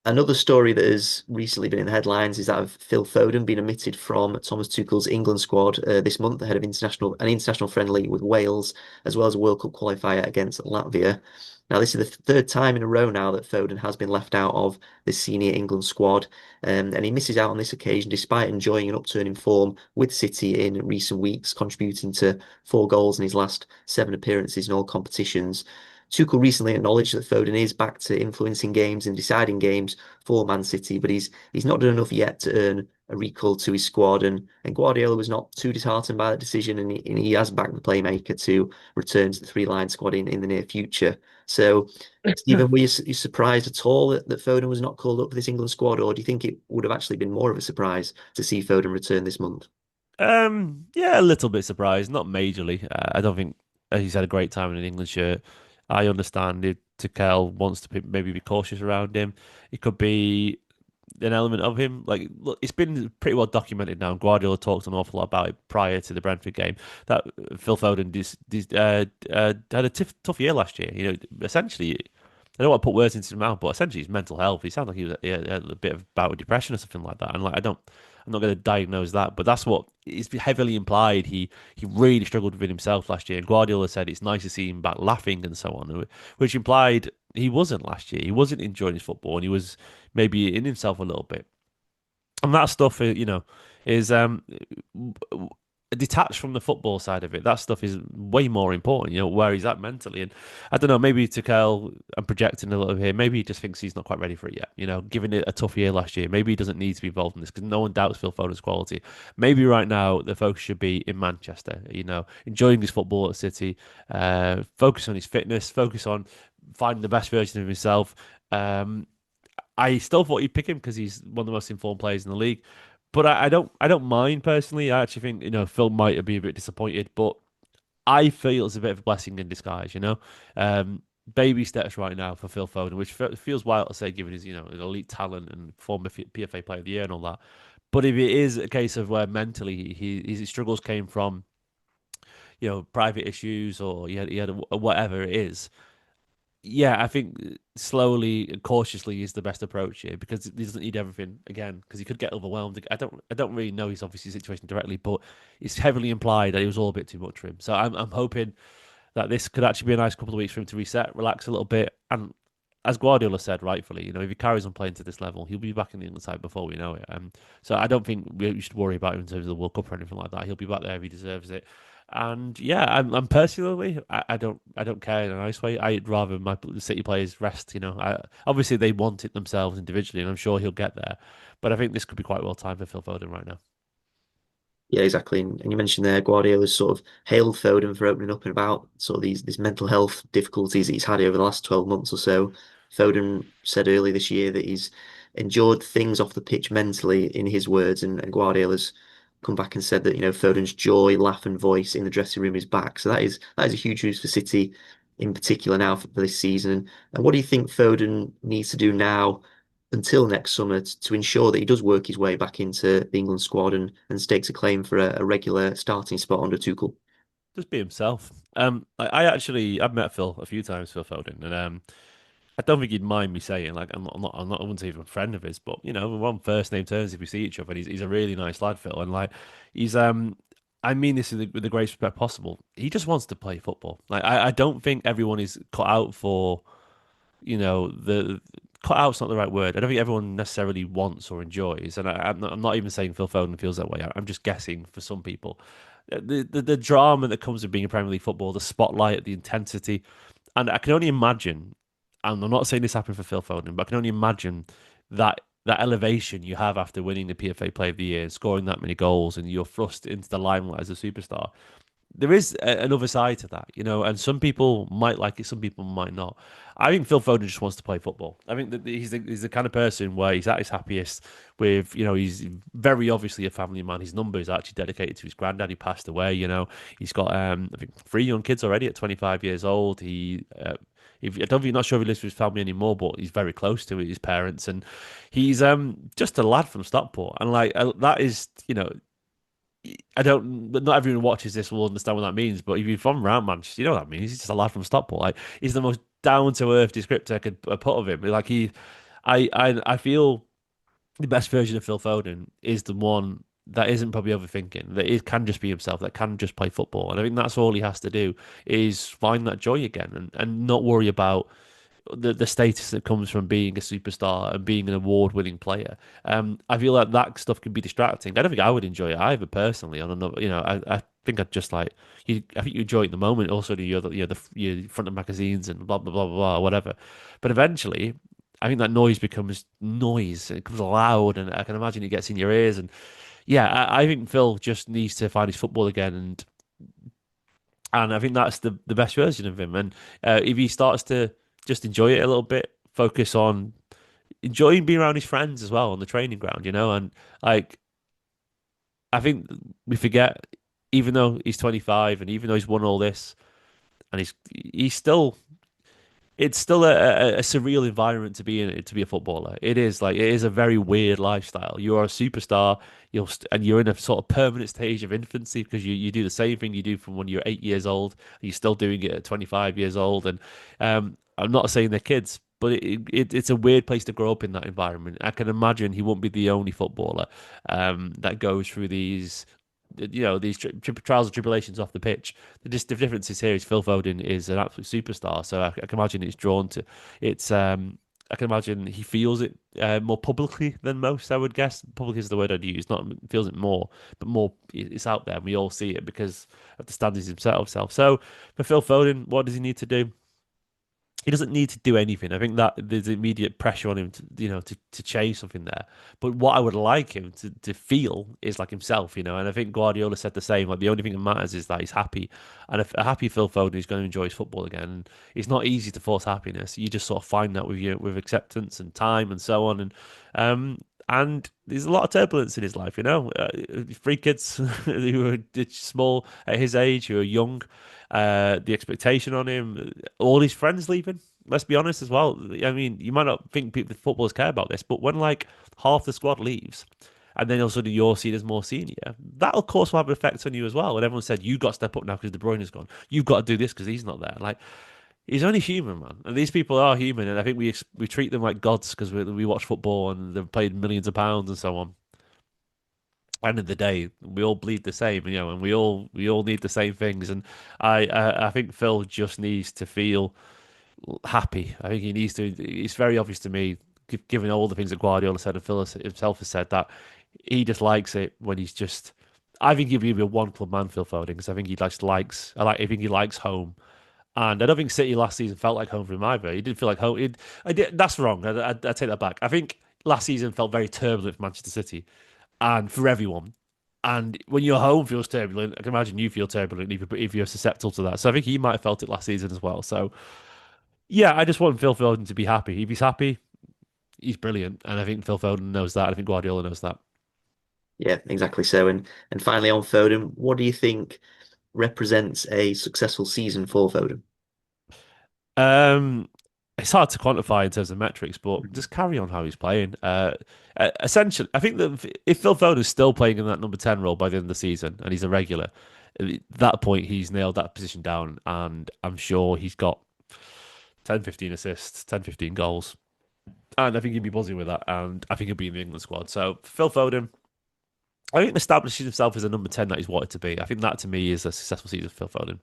Another story that has recently been in the headlines is that of Phil Foden being omitted from Thomas Tuchel's England squad this month ahead of international friendly with Wales, as well as a World Cup qualifier against Latvia. Now, this is the third time in a row now that Foden has been left out of the senior England squad, and he misses out on this occasion despite enjoying an upturn in form with City in recent weeks, contributing to 4 goals in his last 7 appearances in all competitions. Tuchel recently acknowledged that Foden is back to influencing games and deciding games for Man City, but he's not done enough yet to earn a recall to his squad. And Guardiola was not too disheartened by that decision, and he has backed the playmaker to return to the three-line squad in the near future. So, Stephen, were you surprised at all that Foden was not called up for this England squad, or do you think it would have actually been more of a surprise to see Foden return this month? Yeah, a little bit surprised, not majorly. I don't think he's had a great time in an England shirt. I understand if Tuchel wants to maybe be cautious around him. It could be an element of him. Like, look, it's been pretty well documented now. Guardiola talked an awful lot about it prior to the Brentford game. That Phil Foden had a tough year last year. Essentially, I don't want to put words into his mouth, but essentially, his mental health. He sounded like he had a bit of bout of depression or something like that. And like, I'm not going to diagnose that, but that's what is heavily implied. He really struggled within himself last year. And Guardiola said it's nice to see him back laughing and so on, which implied he wasn't last year. He wasn't enjoying his football, and he was maybe in himself a little bit. And that stuff, is detached from the football side of it. That stuff is way more important, where he's at mentally. And I don't know, maybe Tuchel, I'm projecting a little here. Maybe he just thinks he's not quite ready for it yet. Given it a tough year last year, maybe he doesn't need to be involved in this because no one doubts Phil Foden's quality. Maybe right now the focus should be in Manchester, enjoying his football at City, focus on his fitness, focus on finding the best version of himself. I still thought he'd pick him because he's one of the most informed players in the league. But I don't mind personally. I actually think Phil might be a bit disappointed, but I feel it's a bit of a blessing in disguise. Baby steps right now for Phil Foden, which feels wild to say given his his elite talent and former PFA Player of the Year and all that. But if it is a case of where mentally his struggles came from, private issues or he had whatever it is, yeah, I think slowly and cautiously is the best approach here because he doesn't need everything again because he could get overwhelmed. I don't really know his obviously situation directly, but it's heavily implied that it was all a bit too much for him. So I'm hoping that this could actually be a nice couple of weeks for him to reset, relax a little bit, and as Guardiola said rightfully, if he carries on playing to this level, he'll be back in the England side before we know it. So I don't think we should worry about him in terms of the World Cup or anything like that. He'll be back there if he deserves it. And yeah, I'm personally, I don't care in a nice way. I'd rather my City players rest. Obviously they want it themselves individually, and I'm sure he'll get there. But I think this could be quite well timed for Phil Foden right now. Yeah, exactly. And you mentioned there Guardiola's sort of hailed Foden for opening up and about sort of these mental health difficulties that he's had over the last 12 months or so. Foden said earlier this year that he's endured things off the pitch mentally, in his words, and Guardiola's come back and said that, Foden's joy, laugh, and voice in the dressing room is back. So that is a huge news for City in particular now for this season. And what do you think Foden needs to do now until next summer to ensure that he does work his way back into the England squad and stakes a claim for a regular starting spot under Tuchel? Just be himself. I've met Phil a few times, Phil Foden, and I don't think he'd mind me saying like I wouldn't say even a friend of his, but we're on first name terms if we see each other. And he's a really nice lad, Phil, and like he's I mean this with the greatest respect possible. He just wants to play football. Like I don't think everyone is cut out for the cut out's not the right word. I don't think everyone necessarily wants or enjoys, and I'm not even saying Phil Foden feels that way. I'm just guessing for some people. The drama that comes with being a Premier League football, the spotlight, the intensity, and I can only imagine, and I'm not saying this happened for Phil Foden, but I can only imagine that elevation you have after winning the PFA Player of the Year, scoring that many goals, and you're thrust into the limelight as a superstar. There is another side to that, and some people might like it, some people might not. I think Phil Foden just wants to play football. I think that he's the kind of person where he's at his happiest with, he's very obviously a family man. His number is actually dedicated to his granddad who passed away. He's got I think 3 young kids already at 25 years old. I don't think not sure if he lives with his family anymore, but he's very close to his parents, and he's just a lad from Stockport, and like that is I don't. Not everyone who watches this will understand what that means. But if you're from around Manchester, you know what that means. He's just a lad from Stockport. Like he's the most down to earth descriptor I could put of him. Like I feel the best version of Phil Foden is the one that isn't probably overthinking, that it can just be himself, that can just play football. And I think that's all he has to do is find that joy again and not worry about the status that comes from being a superstar and being an award-winning player. I feel like that stuff can be distracting. I don't think I would enjoy it either personally. On another, I think I'd just like you. I think you enjoy it in the moment. Also, you're front of magazines and blah blah blah blah blah whatever. But eventually, I think that noise becomes noise. It becomes loud, and I can imagine it gets in your ears. And yeah, I think Phil just needs to find his football again, and I think that's the best version of him. And if he starts to just enjoy it a little bit, focus on enjoying being around his friends as well on the training ground, and like I think we forget, even though he's 25 and even though he's won all this, and he's still it's still a surreal environment to be in to be a footballer. It is like it is a very weird lifestyle. You are a superstar, and you're in a sort of permanent stage of infancy because you do the same thing you do from when you're 8 years old. And you're still doing it at 25 years old, and I'm not saying they're kids, but it's a weird place to grow up in that environment. I can imagine he won't be the only footballer that goes through these trials and tribulations off the pitch. The difference is here is Phil Foden is an absolute superstar, so I can imagine it's drawn to it's. I can imagine he feels it more publicly than most. I would guess public is the word I'd use. Not feels it more, but more. It's out there, and we all see it because of the standards himself. So for Phil Foden, what does he need to do? He doesn't need to do anything. I think that there's immediate pressure on him to change something there. But what I would like him to feel is like himself. And I think Guardiola said the same. Like the only thing that matters is that he's happy, and if a happy Phil Foden is going to enjoy his football again. And it's not easy to force happiness. You just sort of find that with acceptance and time and so on. And there's a lot of turbulence in his life. Three kids who are small at his age, who are young, the expectation on him, all his friends leaving. Let's be honest as well. I mean, you might not think people, footballers care about this, but when like half the squad leaves, and then also you're seen as more senior, that'll of course will have an effect on you as well. And everyone said you've got to step up now because De Bruyne is gone. You've got to do this because he's not there. Like he's only human, man, and these people are human. And I think we treat them like gods because we watch football and they've paid millions of pounds and so on. End of the day, we all bleed the same, and we all need the same things. And I think Phil just needs to feel happy. I think he needs to. It's very obvious to me, given all the things that Guardiola said and Phil himself has said, that he just likes it when he's just. I think he'd be a one club man, Phil Foden, because I think he likes. I think he likes home. And I don't think City last season felt like home for him either. He didn't feel like home. That's wrong. I take that back. I think last season felt very turbulent for Manchester City and for everyone. And when your home feels turbulent, I can imagine you feel turbulent if you're susceptible to that. So I think he might have felt it last season as well. So yeah, I just want Phil Foden to be happy. If he's happy, he's brilliant. And I think Phil Foden knows that. I think Guardiola knows that. Yeah, exactly so. And finally on Foden, what do you think represents a successful season for Foden? Um, it's hard to quantify in terms of metrics, but just carry on how he's playing. Essentially, I think that if Phil Foden is still playing in that number 10 role by the end of the season and he's a regular, at that point he's nailed that position down, and I'm sure he's got 10, 15 assists, 10, 15 goals. And I think he'd be buzzing with that, and I think he'll be in the England squad. So Phil Foden, I think establishes himself as a number 10 that he's wanted to be. I think that to me is a successful season for Phil Foden.